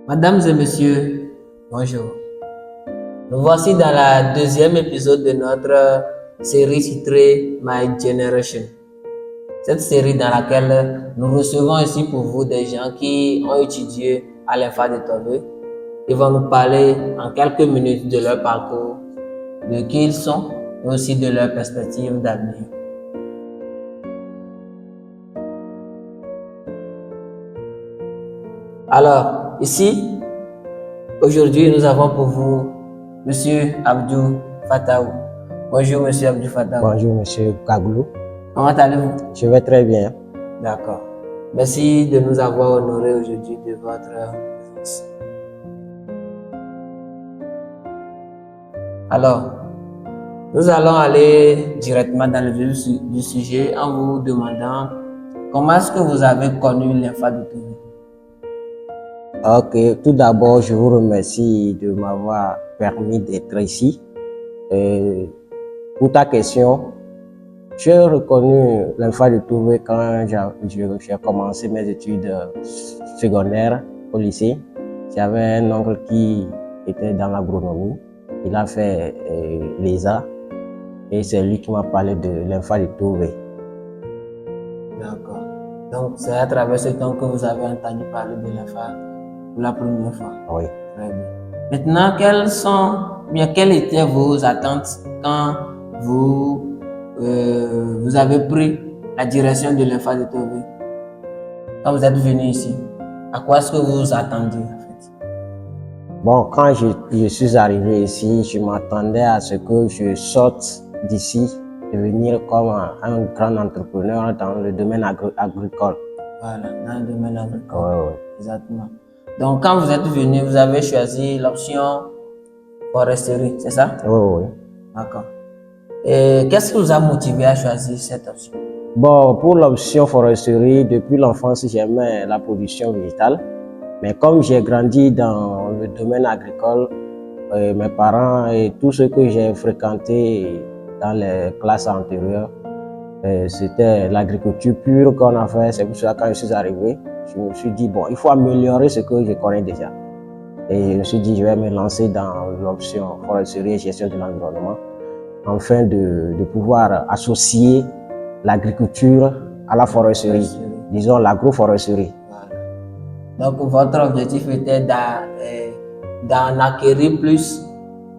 Mesdames et messieurs, bonjour. Nous voici dans la deuxième épisode de notre série titrée My Generation. Cette série dans laquelle nous recevons ici pour vous des gens qui ont étudié à l'ENFA de Tove et vont nous parler en quelques minutes de leur parcours, de qui ils sont, mais aussi de leur perspective d'avenir. Alors, ici, aujourd'hui, nous avons pour vous Monsieur Abdou Fataou. Bonjour, Monsieur Abdou Fataou. Bonjour, Monsieur Kagoulou. Comment allez-vous? Je vais très bien. D'accord. Merci de nous avoir honorés aujourd'hui de votre présence. Alors, nous allons aller directement dans le vif du sujet en vous demandant comment est-ce que vous avez connu l'ENFA de Tove? Ok, tout d'abord, je vous remercie de m'avoir permis d'être ici. Pour ta question, j'ai reconnu l'ENFA de Tove quand j'ai commencé mes études secondaires au lycée. J'avais un oncle qui était dans l'agronomie. Il a fait l'ESA et c'est lui qui m'a parlé de l'ENFA de Tove. D'accord. Donc, c'est à travers ce temps que vous avez entendu parler de l'ENFA pour la première fois. Oui. Très bien. Maintenant, quelles étaient vos attentes quand vous avez pris la direction de l'ENFA de Tove? Quand vous êtes venu ici, à quoi est-ce que vous vous attendiez en fait? Bon, quand je suis arrivé ici, je m'attendais à ce que je sorte d'ici, devenir comme un grand entrepreneur dans le domaine agricole. Voilà, dans le domaine agricole. Ouais. Exactement. Donc, quand vous êtes venu, vous avez choisi l'option foresterie, c'est ça? Oui. D'accord. Et qu'est-ce qui vous a motivé à choisir cette option? Bon, pour l'option foresterie, depuis l'enfance, j'aimais la production végétale. Mais comme j'ai grandi dans le domaine agricole, mes parents et tout ce que j'ai fréquenté dans les classes antérieures, c'était l'agriculture pure qu'on a fait. C'est pour ça que quand je suis arrivé, je me suis dit, bon, il faut améliorer ce que je connais déjà. Et je me suis dit, je vais me lancer dans l'option foresterie et gestion de l'environnement, afin de pouvoir associer l'agriculture à la foresterie, disons l'agroforesterie. Donc, votre objectif était d'en acquérir plus,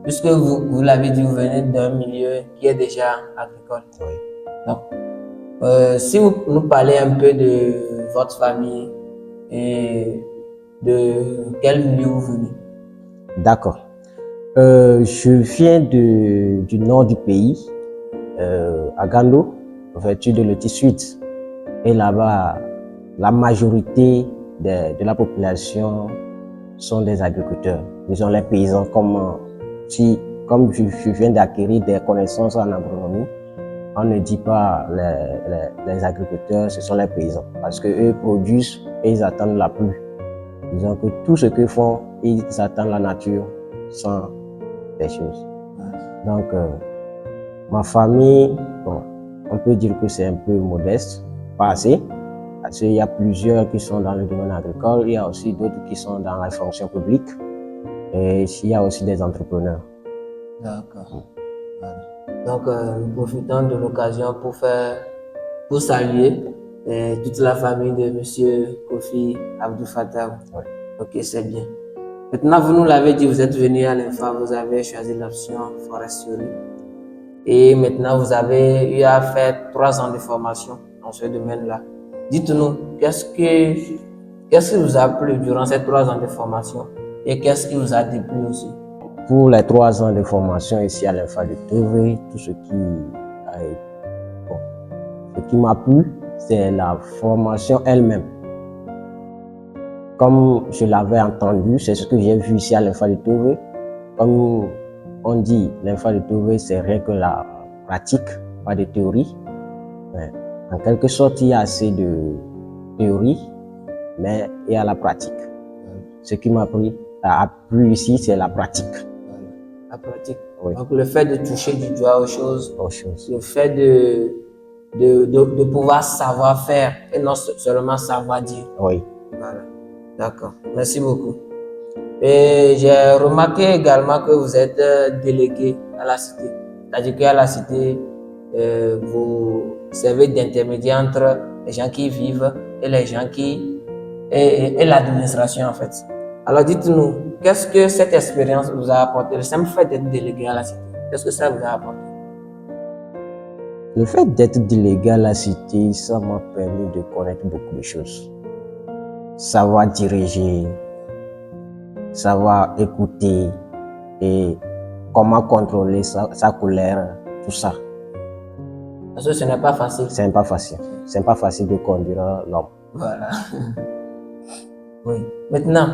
puisque vous l'avez dit, vous venez d'un milieu qui est déjà agricole. Oui. Donc, si vous nous parlez un peu de votre famille et de quel milieu vous venez. D'accord. Je viens du nord du pays, à Gando, en vertu de l'Oti Sud. Et là-bas, la majorité de la population sont des agriculteurs. Disons les paysans, comme je viens d'acquérir des connaissances en agronomie, on ne dit pas les agriculteurs, ce sont les paysans. Parce qu'eux produisent et ils attendent la pluie. Disons que tout ce qu'ils font, ils attendent la nature sans des choses. Donc, ma famille, bon, on peut dire que c'est un peu modeste, pas assez. Parce qu'il y a plusieurs qui sont dans le domaine agricole, il y a aussi d'autres qui sont dans la fonction publique et il y a aussi des entrepreneurs. D'accord. Voilà. Donc, nous profitons de l'occasion pour saluer toute la famille de Monsieur Kofi Abdou Fataou. Oui. Ok, c'est bien. Maintenant, vous nous l'avez dit, vous êtes venu à l'ENFA, vous avez choisi l'option foresterie. Et maintenant, vous avez eu à faire 3 ans de formation dans ce domaine-là. Dites-nous, qu'est-ce qui vous a plu durant ces 3 ans de formation et qu'est-ce qui vous a déplu aussi? Pour les 3 ans de formation ici à l'ENFA de Tove, tout ce qui m'a plu, c'est la formation elle-même. Comme je l'avais entendu, c'est ce que j'ai vu ici à l'ENFA de Tove. Comme on dit, l'ENFA de Tove, c'est rien que la pratique, pas de théorie. En quelque sorte, il y a assez de théorie, mais il y a la pratique. Ce qui m'a plu ici, c'est la pratique. La pratique. Oui. Donc, le fait de toucher du doigt aux choses, le fait de pouvoir savoir faire et non seulement savoir dire. Oui. Voilà. D'accord. Merci beaucoup. Et j'ai remarqué également que vous êtes délégué à la cité. C'est-à-dire qu'à la cité, vous servez d'intermédiaire entre les gens qui y vivent et les gens qui... et l'administration en fait. Alors dites-nous, qu'est-ce que cette expérience vous a apporté? Le simple fait d'être délégué à la cité, qu'est-ce que ça vous a apporté? Le fait d'être délégué à la cité, ça m'a permis de connaître beaucoup de choses. Savoir diriger, savoir écouter et comment contrôler sa colère, tout ça. Parce que ce n'est pas facile. C'est pas facile. C'est pas facile de conduire l'homme. Voilà. Oui. Maintenant,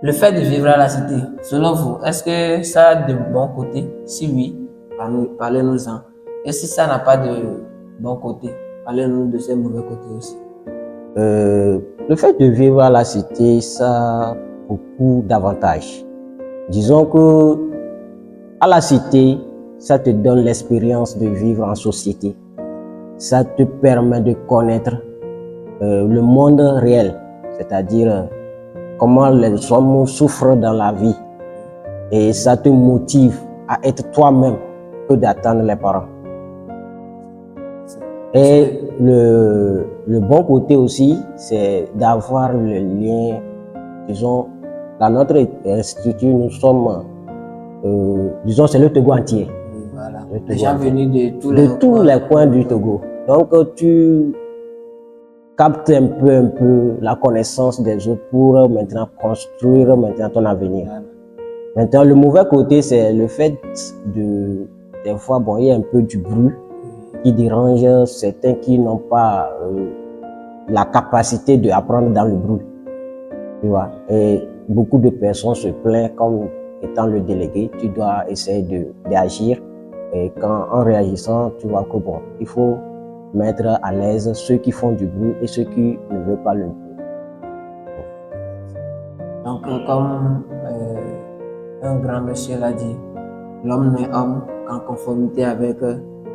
le fait de vivre à la cité, selon vous, est-ce que ça a de bons côtés? Si oui, parlez-nous-en. Et si ça n'a pas de bons côtés, parlez-nous de ces mauvais côtés aussi. Le fait de vivre à la cité, ça a beaucoup d'avantages. Disons que à la cité, ça te donne l'expérience de vivre en société. Ça te permet de connaître le monde réel, c'est-à-dire comment les hommes souffrent dans la vie. Et ça te motive à être toi-même que d'attendre les parents. Et le bon côté aussi, c'est d'avoir le lien, disons, dans notre institut, nous sommes, disons, c'est le Togo entier. Oui, voilà. Le Togo Les gens entier. venus de De tous les coins du Togo. Donc, tu captes un peu la connaissance des autres pour maintenant construire maintenant ton avenir. Voilà. Maintenant, le mauvais côté, c'est le fait des fois, bon, il y a un peu du bruit qui dérange certains qui n'ont pas la capacité d'apprendre dans le bruit. Tu vois? Et beaucoup de personnes se plaignent comme étant le délégué, tu dois essayer d'agir. Et en réagissant, tu vois que bon, il faut mettre à l'aise ceux qui font du bruit et ceux qui ne veulent pas le bruit. Donc, comme un grand monsieur l'a dit, l'homme n'est homme qu'en conformité avec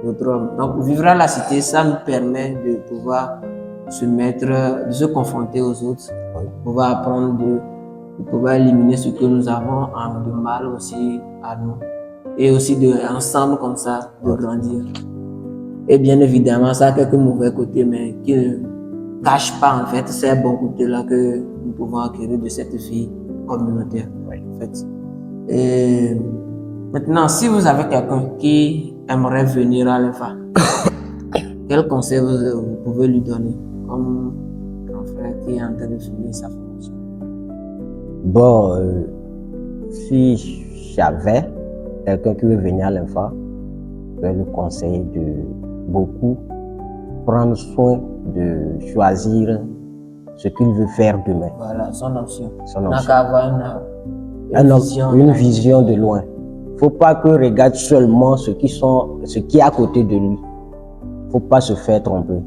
notre homme. Donc, vivre à la cité, ça nous permet de pouvoir de se confronter aux autres, de pouvoir apprendre, de pouvoir éliminer ce que nous avons de mal aussi à nous. Et aussi ensemble comme ça, de grandir. Et bien évidemment, ça a quelques mauvais côtés, mais qui ne cachent pas en fait ces bons côtés-là que nous pouvons acquérir de cette vie communautaire. En fait. Et maintenant, si vous avez quelqu'un qui aimerait venir à l'EFA, quel conseil vous pouvez lui donner comme grand frère qui est en train de finir sa formation? Bon, si j'avais quelqu'un qui veut venir à l'EFA, je vais lui conseiller de beaucoup prendre soin de choisir ce qu'il veut faire demain. Voilà, son option. Son On n'a option. qu'à avoir Une vision de loin. Il ne faut pas que regarde seulement ce qui est à côté de lui. Il ne faut pas se faire tromper.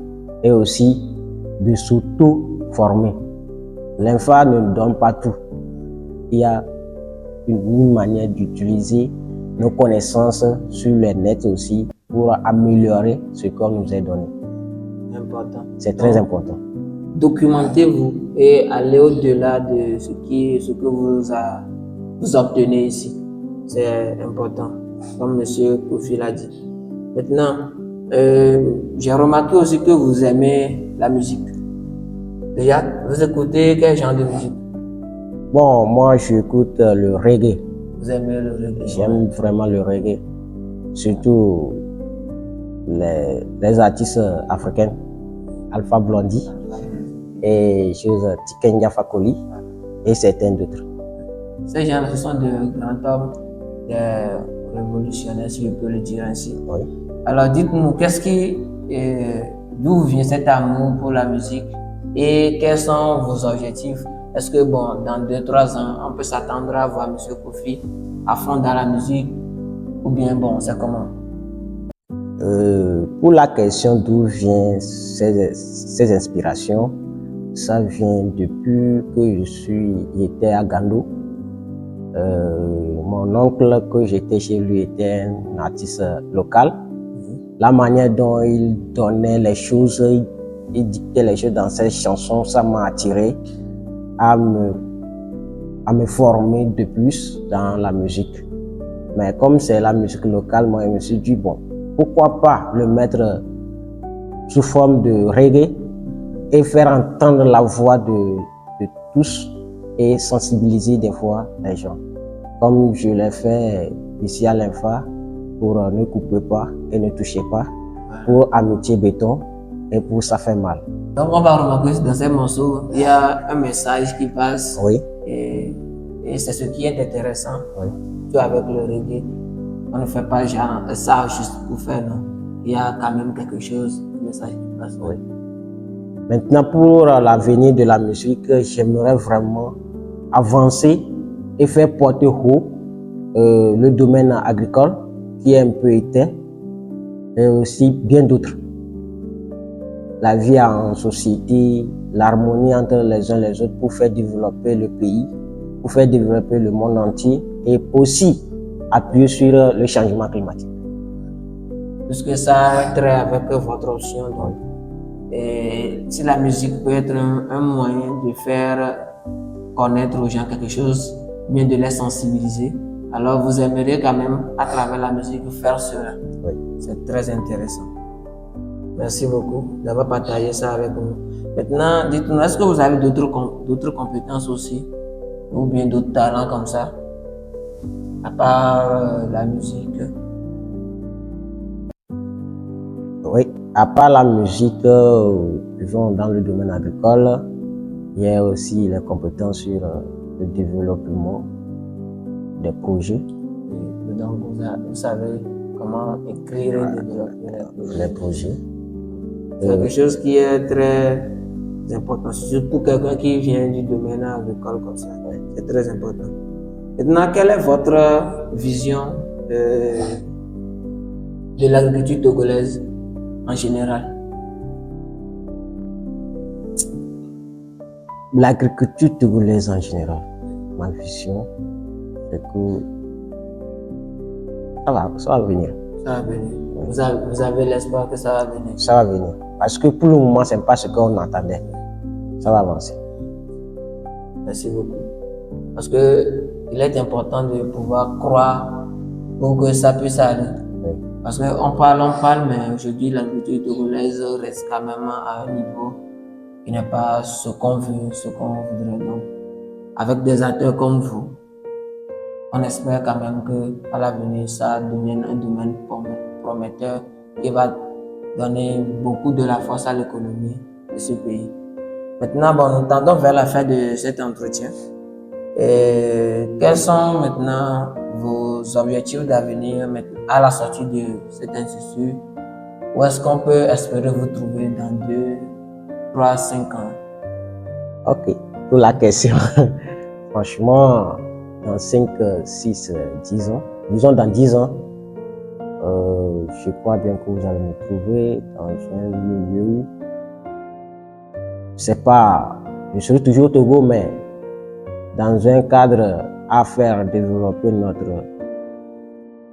Et aussi de s'auto-former. L'INFA ne donne pas tout. Il y a une manière d'utiliser nos connaissances sur le net aussi pour améliorer ce qu'on nous a donné. Important. C'est très important. Documentez-vous et allez au-delà de ce que vous obtenez ici. C'est important, comme M. Kofi l'a dit. Maintenant, j'ai remarqué aussi que vous aimez la musique. Déjà, vous écoutez quel genre de musique? Bon, moi j'écoute le reggae. Vous aimez le reggae? J'aime vraiment le reggae. Surtout les artistes africains, Alpha Blondy et Tiken Fakoli et certains d'autres. Ces gens, ce sont de grands hommes, des révolutionnaires, si je peux le dire ainsi. Oui. Alors dites-nous, d'où vient cet amour pour la musique et quels sont vos objectifs? Est-ce que bon, dans 2-3 ans, on peut s'attendre à voir M. Kofi à fond dans la musique ou bien bon, c'est comment? Pour la question d'où viennent ces inspirations, ça vient depuis que j'étais à Gando. Mon oncle, que j'étais chez lui, était un artiste local. La manière dont il donnait les choses, il dictait les choses dans ses chansons, ça m'a attiré à à me former de plus dans la musique. Mais comme c'est la musique locale, moi, je me suis dit, bon, pourquoi pas le mettre sous forme de reggae et faire entendre la voix de tous et sensibiliser des fois les gens. Comme je l'ai fait ici à l'Infa pour Ne coupez pas et ne touchez pas, pour Amitié Béton et pour Ça fait mal. Donc on va remarquer que dans ces morceaux, il y a un message qui passe. Oui. Et c'est ce qui est intéressant. Oui. Tu vois, avec le reggae, on ne fait pas genre ça juste pour faire, non. Il y a quand même quelque chose, un message qui passe. Oui. Maintenant, pour l'avenir de la musique, j'aimerais vraiment avancer et faire porter haut le domaine agricole qui est un peu éteint et aussi bien d'autres. La vie en société, l'harmonie entre les uns et les autres pour faire développer le pays, pour faire développer le monde entier et aussi appuyer sur le changement climatique. Puisque ça a trait avec votre option. Donc. Et si la musique peut être un moyen de faire connaître aux gens quelque chose, bien de les sensibiliser, alors vous aimeriez quand même, à travers la musique, faire cela. Oui. C'est très intéressant. Merci beaucoup d'avoir partagé ça avec nous. Maintenant, dites-nous, est-ce que vous avez d'autres compétences aussi, ou bien d'autres talents comme ça, à part la musique? Oui, à part la musique, disons dans le domaine agricole, il y a aussi les compétences sur le développement des projets. Et donc, vous savez comment écrire et développer les projets. C'est quelque chose qui est très important, surtout pour quelqu'un qui vient du domaine agricole comme ça. C'est très important. Maintenant, quelle est votre vision de l'agriculture togolaise en général? L'agriculture togolaise en général, ma vision, c'est que ça va venir. Ça va venir. Vous avez l'espoir que ça va venir? Ça va venir. Parce que pour le moment, ce n'est pas ce qu'on attendait. Ça va avancer. Merci beaucoup. Parce que il est important de pouvoir croire pour que ça puisse aller. Oui. Parce qu'on parle, mais aujourd'hui, l'agriculture togolaise reste quand même à un niveau qui n'est pas ce qu'on veut, ce qu'on voudrait. Donc, avec des acteurs comme vous, on espère quand même qu'à l'avenir, ça devienne un domaine prometteur qui va donner beaucoup de la force à l'économie de ce pays. Maintenant, nous tendons vers la fin de cet entretien. Et quels sont maintenant vos objectifs d'avenir à la sortie de cet institut? Où est-ce qu'on peut espérer vous trouver dans 2, 3, 5 ans? Ok, pour la question, franchement, dans 5, 6, 10 ans, disons dans 10 ans, je crois bien que vous allez me trouver dans un milieu où, c'est pas, je serai toujours au Togo, mais dans un cadre à faire développer notre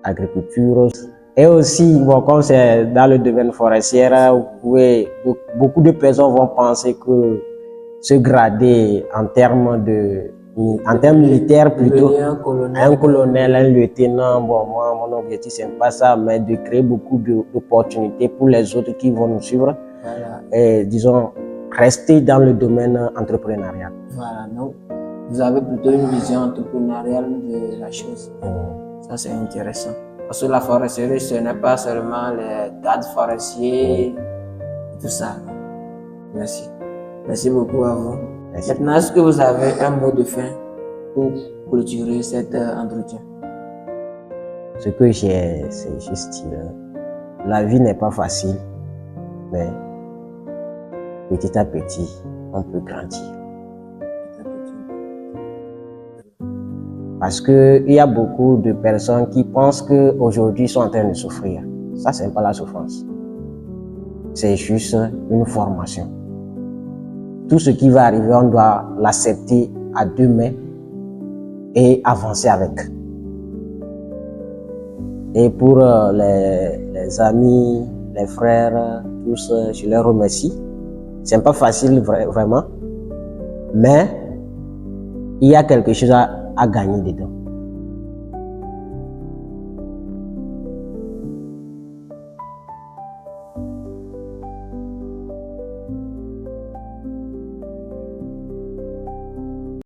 agriculture. Et aussi, bon, comme c'est dans le domaine forestier, beaucoup de personnes vont penser que se grader en termes militaires plutôt, un colonel, un lieutenant, bon, moi, mon objectif, c'est pas ça, mais de créer beaucoup d'opportunités pour les autres qui vont nous suivre. Voilà. Et disons, rester dans le domaine entrepreneurial. Voilà, donc vous avez plutôt une vision entrepreneuriale de la chose. Ça, c'est intéressant. Parce que la foresterie, ce n'est pas seulement les gardes forestiers et tout ça. Merci. Merci beaucoup à vous. Merci. Maintenant, est-ce que vous avez un mot de fin pour clôturer cet entretien? Ce que j'ai, c'est juste la vie n'est pas facile, mais petit à petit, on peut grandir. Parce qu'il y a beaucoup de personnes qui pensent qu'aujourd'hui ils sont en train de souffrir. Ça, c'est pas la souffrance. C'est juste une formation. Tout ce qui va arriver, on doit l'accepter à 2 mains et avancer avec. Et pour les amis, les frères, tous, je les remercie. C'est pas facile vraiment, mais il y a quelque chose à gagner dedans.